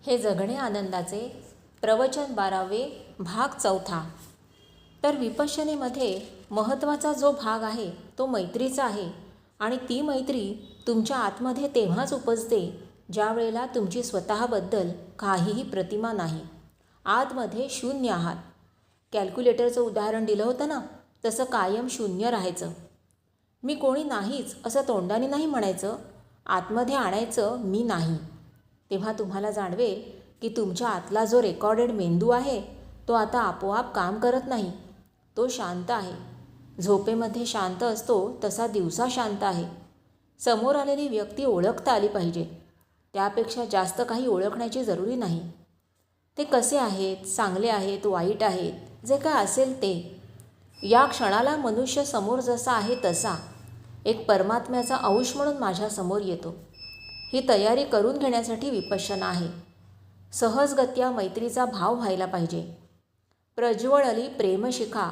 हे जगणे आनंदाचे प्रवचन 12 भाग 4. तर विपश्यनेमध्ये महत्त्वाचा जो भाग आहे तो मैत्रीचा आहे. आणि ती मैत्री तुमच्या आतमध्ये तेव्हाच उपजते ज्या वेळेला तुमची स्वतःबद्दल काहीही प्रतिमा नाही, आतमध्ये शून्य आहात. कॅल्क्युलेटरचं उदाहरण दिलं होतं ना, तसं कायम शून्य राहायचं. मी कोणी नाहीच असं तोंडाने नाही म्हणायचं, आतमध्ये आणायचं मी नाही. तेव्हा तुम्हाला जाणवेल की तुमच्या आतला जो रेकॉर्डेड मेंदू आहे तो आता आपोआप काम करत नाही, तो शांत आहे. झोपेमध्ये शांत असतो तसा दिवसा शांत आहे. समोर आलेली व्यक्ती ओळखता आली पाहिजे, त्यापेक्षा जास्त काही ओळखण्याची जरुरी नाही. ते कसे आहेत, चांगले आहेत, वाईट आहेत, जे काय असेल ते. या क्षणाला मनुष्य समोर जसा आहे तसा एक परमात्म्याचा अंश म्हणून माझ्यासमोर येतो. ही तयारी करून घेण्यासाठी विपश्यना आहे. सहजगत्या मैत्रीचा भाव व्हायला पाहिजे. प्रज्वळली प्रेमशिखा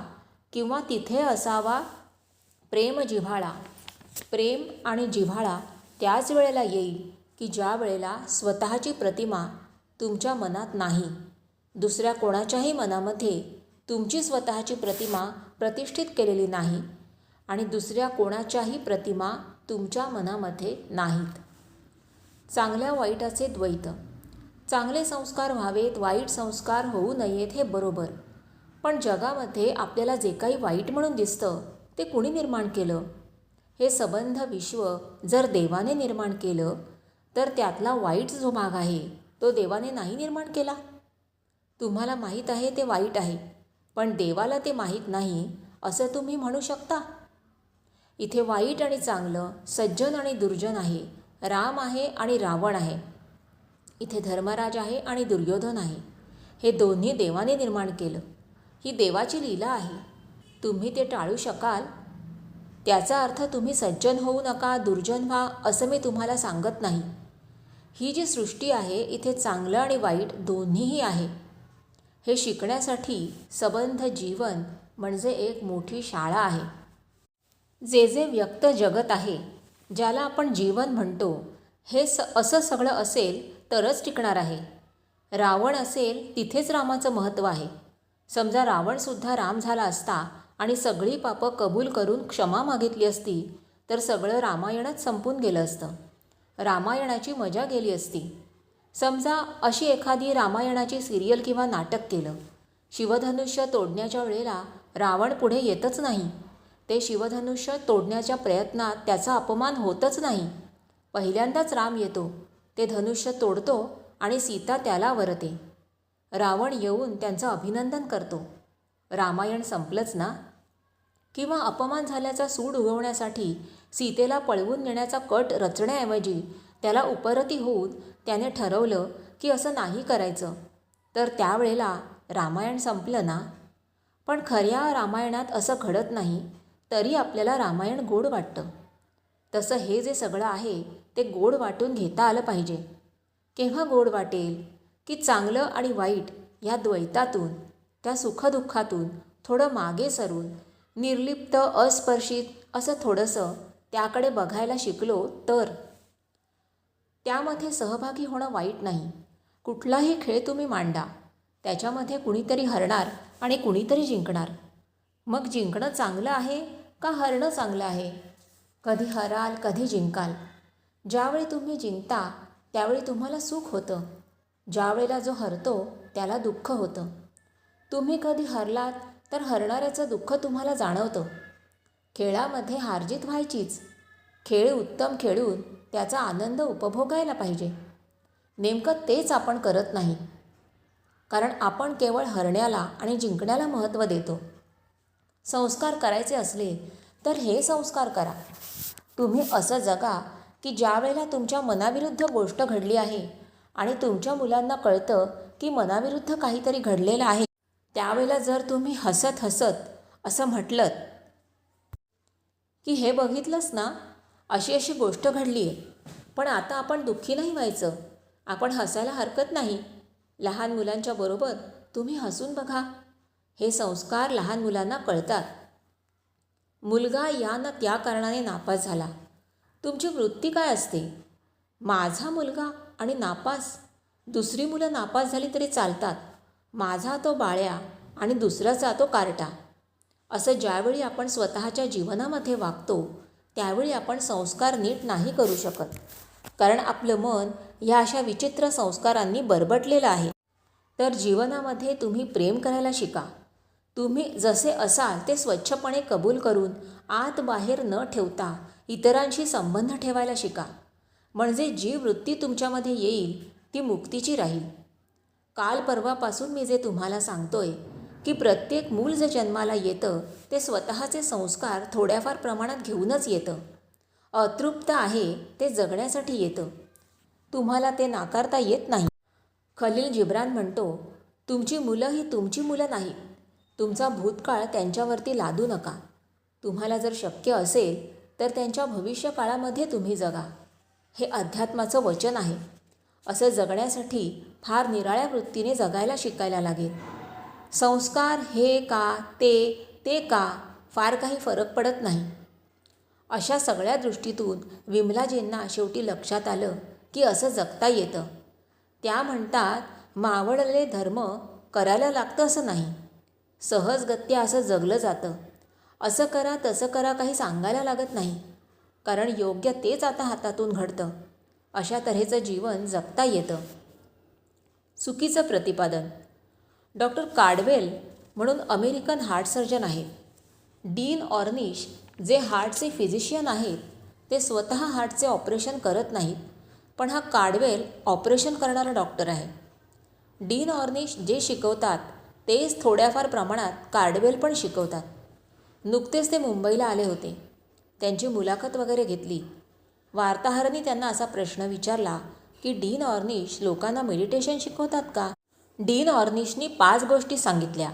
किंवा तिथे असावा प्रेम जिव्हाळा. प्रेम आणि जिव्हाळा त्याच वेळेला येईल की ज्या वेळेला स्वतःची प्रतिमा तुमच्या मनात नाही, दुसऱ्या कोणाच्याही मनामध्ये तुमची स्वतःची प्रतिमा प्रतिष्ठित केलेली नाही आणि दुसऱ्या कोणाच्याही प्रतिमा तुमच्या मनामध्ये नाहीत. चांगल्या वाईटाचे द्वैत. चांगले संस्कार व्हावेत, वाईट संस्कार होऊ नयेत हे बरोबर, पण जगामध्ये आपल्याला जे काही वाईट म्हणून दिसतं ते कुणी निर्माण केलं? हे संबंध विश्व जर देवाने निर्माण केलं तर त्यातला वाईट जो भाग आहे तो देवाने नाही निर्माण केला. तुम्हाला माहीत आहे ते वाईट आहे, पण देवाला ते माहीत नाही असं तुम्ही म्हणू शकता? इथे वाईट आणि चांगलं, सज्जन आणि दुर्जन आहे, राम आहे आणि रावण आहे. इथे धर्मराज आहे आणि दुर्योधन आहे. हे दोन्ही देवाने निर्माण केलं. ही देवाची लीला आहे. तुम्ही ते टाळू शकाल? त्याचा अर्थ तुम्ही सज्जन होऊ नका, दुर्जन व्हा असं मी तुम्हाला सांगत नाही. ही जी सृष्टी आहे इथे चांगलं आणि वाईट दोन्हीही आहे. हे शिकण्यासाठी संबंध जीवन म्हणजे एक मोठी शाळा आहे. जे जे व्यक्त जगत आहे, ज्याला आपण जीवन म्हणतो, हे असं सगळं असेल तरच टिकणार आहे. रावण असेल तिथेच रामाचं महत्त्व आहे. समजा रावणसुद्धा राम झाला असता आणि सगळी पापं कबूल करून क्षमा मागितली असती तर सगळं रामायणच संपून गेलं असतं. रामायणाची मजा गेली असती. समजा अशी एखादी रामायणाची सिरियल किंवा नाटक केलं. शिवधनुष्य तोडण्याच्या वेळेला रावण पुढे येतच नाही. ते शिवधनुष्य तोडण्याच्या प्रयत्नात त्याचा अपमान होतच नाही. पहिल्यांदाच राम येतो, ते धनुष्य तोडतो आणि सीता त्याला वरते. रावण येऊन त्यांचं अभिनंदन करतो. रामायण संपलंच ना? किंवा अपमान झाल्याचा सूड उगवण्यासाठी सीतेला पळवून नेण्याचा कट रचण्याऐवजी त्याला उपरती होऊन त्याने ठरवलं की असं नाही करायचं, तर त्यावेळेला रामायण संपलं ना? पण खऱ्या रामायणात असं घडत नाही, तरी आपल्याला रामायण गोड वाटतं. तसं हे जे सगळं आहे ते गोड वाटून घेता आलं पाहिजे. केव्हा गोड वाटेल? की चांगलं आणि वाईट ह्या द्वैतातून, त्या सुखदुःखातून थोडं मागे सरून, निर्लिप्त अस्पर्शित असं थोडंसं त्याकडे बघायला शिकलो तर. त्यामध्ये सहभागी होणं वाईट नाही. कुठलाही खेळ तुम्ही मांडा, त्याच्यामध्ये कुणीतरी हरणार आणि कुणीतरी जिंकणार. मग जिंकणं चांगलं आहे का हरणं चांगलं आहे? कधी हराल, कधी जिंकाल. ज्यावेळी तुम्ही जिंकता त्यावेळी तुम्हाला सुख होतं, ज्यावेळेला जो हरतो त्याला दुःख होतं. तुम्ही कधी हरलात तर हरणाऱ्याचं दुःख तुम्हाला जाणवतं. खेळामध्ये हारजीत व्हायचीच. खेळ उत्तम खेळून त्याचा आनंद उपभोगायला पाहिजे. नेमकं तेच आपण करत नाही, कारण आपण केवळ हरण्याला आणि जिंकण्याला महत्त्व देतो. संस्कार करायचे असले तर हे संस्कार करा. तुम्ही असं जगा की ज्या वेळेला तुमच्या मनाविरुद्ध गोष्ट घडली आहे आणि तुमच्या मुलांना कळतं की मनाविरुद्ध काहीतरी घडलेलं आहे, त्यावेळेला जर तुम्ही हसत हसत असं म्हटलं की हे बघितलंस ना, अशी अशी गोष्ट घडली आहे, पण आता आपण दुःखी नाही व्हायचं, आपण हसायला हरकत नाही. लहान मुलांच्या बरोबर तुम्ही हसून बघा. हे संस्कार लहान मुलांना कळतात. मुलगा या ना त्या कारणाने नापास झाला. तुमची वृत्ती काय असते? माझा मुलगा आणि नापास? दुसरी मुलं नापास झाली तरी चालतात, माझा तो बाळ्या आणि दुसऱ्याचा तो कार्टा. असं ज्यावेळी आपण स्वतःच्या जीवनामध्ये वागतो त्यावेळी आपण संस्कार नीट नाही करू शकत, कारण आपलं मन ह्या अशा विचित्र संस्कारांनी बरबटलेलं आहे. तर जीवनामध्ये तुम्ही प्रेम करायला शिका. तुम्ही जसे असाल ते स्वच्छपणे कबूल करून आत बाहेर न ठेवता इतरांशी संबंध ठेवायला शिका. म्हणजे जी वृत्ती तुमच्यामध्ये येईल ती मुक्तीची राहील. काल परवापासून मी जे तुम्हाला सांगतोय की प्रत्येक मूल जे जन्माला येतं ते स्वतःचे संस्कार थोड्याफार प्रमाणात घेऊनच येतं. अतृप्त आहे ते जगण्यासाठी येतं. तुम्हाला ते नाकारता येत नाही. खलील जिब्रान म्हणतो, तुमची मुलं ही तुमची मुलं नाहीत. तुमचा भूतकाळ त्यांच्यावरती लादू नका. तुम्हाला जर शक्य असेल तर त्यांच्या भविष्यकाळामध्ये तुम्ही जगा. हे अध्यात्माचं वचन आहे. असं जगण्यासाठी फार निराळ्या वृत्तीने जगायला शिकायला लागेल. संस्कार हे का ते का फार काही फरक पडत नाही. अशा सगळ्या दृष्टीतून विमलाजींना शेवटी लक्षात आलं की असं जगता येतं. त्या म्हणतात, मावळले धर्म करायला लागतं असं नाही, सहजगत्या असं जगलं जातं. असं करा तसं करा काही सांगायला लागत नाही, कारण योग्य तेच आता हातातून घडतं. अशा तऱ्हेचं जीवन जगता येतं. चुकीचं प्रतिपादन. डॉक्टर कार्डवेल म्हणून अमेरिकन हार्ट सर्जन आहेत. डीन ऑर्निश जे हार्टचे फिजिशियन आहेत ते स्वतः हार्टचे ऑपरेशन करत नाहीत, पण हा कार्डवेल ऑपरेशन करणारा डॉक्टर आहे. डीन ऑर्निश जे शिकवतात तेच थोड्याफार प्रमाणात कार्डवेल पण शिकवतात. नुकतेच ते मुंबईला आले होते. त्यांची मुलाखत वगैरे घेतली. वार्ताहरांनी त्यांना असा प्रश्न विचारला की डीन ऑर्निश लोकांना मेडिटेशन शिकवतात का? डीन ऑर्निशनी 5 गोष्टी सांगितल्या.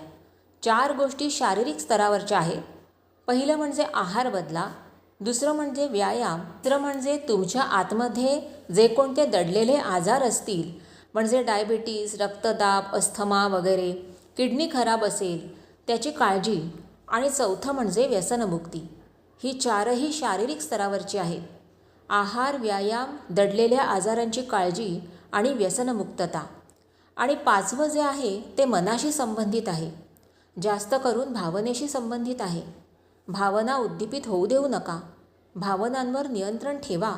4 गोष्टी शारीरिक स्तरावरच्या आहेत. पहिलं म्हणजे आहार बदला, दुसरं म्हणजे व्यायाम, तिसरं म्हणजे तुमच्या आतमध्ये जे कोणते दडलेले आजार असतील, म्हणजे डायबिटीज, रक्तदाब, अस्थमा वगैरे, किडनी खराब असेल त्याची काळजी, आणि चौथं म्हणजे व्यसनमुक्ती. ही 4ही शारीरिक स्तरावरची आहेत. आहार, व्यायाम, दडलेल्या आजारांची काळजी आणि व्यसनमुक्तता. आणि 5वं जे आहे ते मनाशी संबंधित आहे. जास्त करून भावनेशी संबंधित आहे. भावना उद्दीपित होऊ देऊ नका. भावनांवर नियंत्रण ठेवा.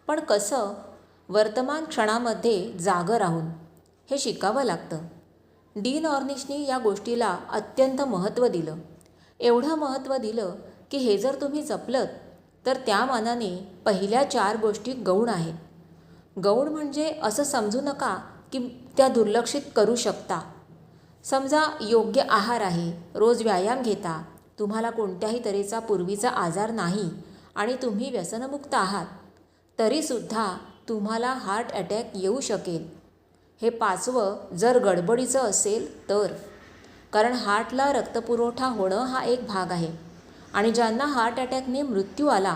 पण कसं? वर्तमान क्षणामध्ये जागं राहून. हे शिकावं लागतं. डीन ऑर्निशनी या गोष्टीला अत्यंत महत्त्व दिलं. एवढं महत्त्व दिलं की हे जर तुम्ही जपलंत तर त्या मानाने पहिल्या 4 गोष्टी गौण आहेत. गौण म्हणजे असं समजू नका की त्या दुर्लक्षित करू शकता. समजा योग्य आहार आहे, रोज व्यायाम घेता, तुम्हाला कोणत्याही तऱ्हेचा पूर्वीचा आजार नाही आणि तुम्ही व्यसनमुक्त आहात, तरीसुद्धा तुम्हाला हार्ट अटॅक येऊ शकेल. हे 5वं जर गडबडीचं असेल तर. कारण हार्टला रक्तपुरवठा होणं हा एक भाग आहे. आणि ज्यांना हार्ट अटॅकने मृत्यू आला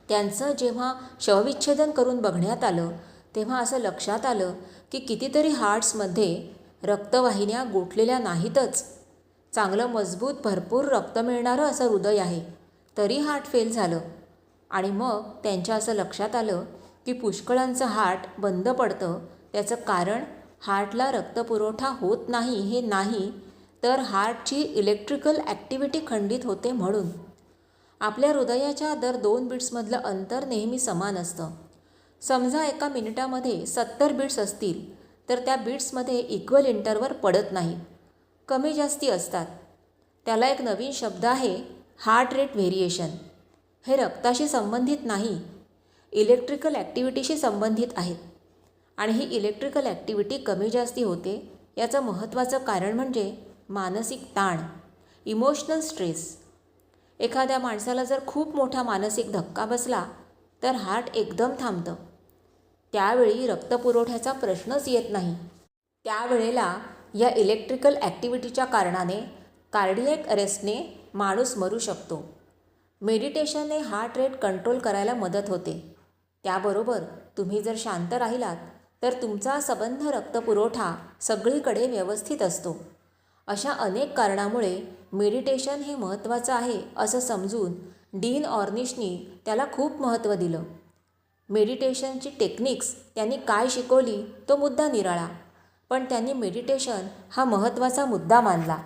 त्यांचं जेव्हा शवविच्छेदन करून बघण्यात आलं तेव्हा असं लक्षात आलं की कितीतरी हार्ट्समध्ये रक्तवाहिन्या गोठलेल्या नाहीतच. चांगलं मजबूत भरपूर रक्त मिळणारं असं हृदय आहे, तरी हार्ट फेल झालं. आणि मग त्यांच्या असं लक्षात आलं की पुष्कळांचं हार्ट बंद पडतं त्याचं कारण हार्टला रक्तपुरवठा होत नाही हे नाही, तर हार्टची इलेक्ट्रिकल ॲक्टिव्हिटी खंडित होते म्हणून. आपल्या हृदयाच्या दर 2 बीट्समधलं अंतर नेहमी समान असतं. समजा एका मिनिटामध्ये 70 बीट्स असतील तर त्या बीट्समध्ये इक्वल इंटरवर पडत नाहीत, कमी जास्ती असतात. त्याला एक नवीन शब्द आहे, हार्ट रेट व्हेरिएशन. हे रक्ताशी संबंधित नाही, इलेक्ट्रिकल ॲक्टिव्हिटीशी संबंधित आहेत. आणि ही इलेक्ट्रिकल ॲक्टिव्हिटी कमी जास्ती होते याचं महत्त्वाचं कारण म्हणजे मानसिक ताण, इमोशनल स्ट्रेस. एखाद्या माणसाला जर खूप मोठा मानसिक धक्का बसला तर हार्ट एकदम थांबतं. त्यावेळी रक्तपुरवठ्याचा प्रश्नच येत नाही. त्यावेळेला या इलेक्ट्रिकल ॲक्टिव्हिटीच्या कारणाने कार्डियक अरेस्टने माणूस मरू शकतो. मेडिटेशनने हार्ट रेट कंट्रोल करायला मदत होते. त्याबरोबर तुम्ही जर शांत राहिलात तर तुमचा सबंध रक्तपुरवठा सगळीकडे व्यवस्थित असतो. अशा अनेक कारणामुळे मेडिटेशन हे महत्त्वाचं आहे असं समजून डीन ऑर्निशनी त्याला खूप महत्त्व दिलं. मेडिटेशनची टेक्निक्स त्यांनी काय शिकवली तो मुद्दा निराळा, पण त्यांनी मेडिटेशन हा महत्त्वाचा मुद्दा मानला.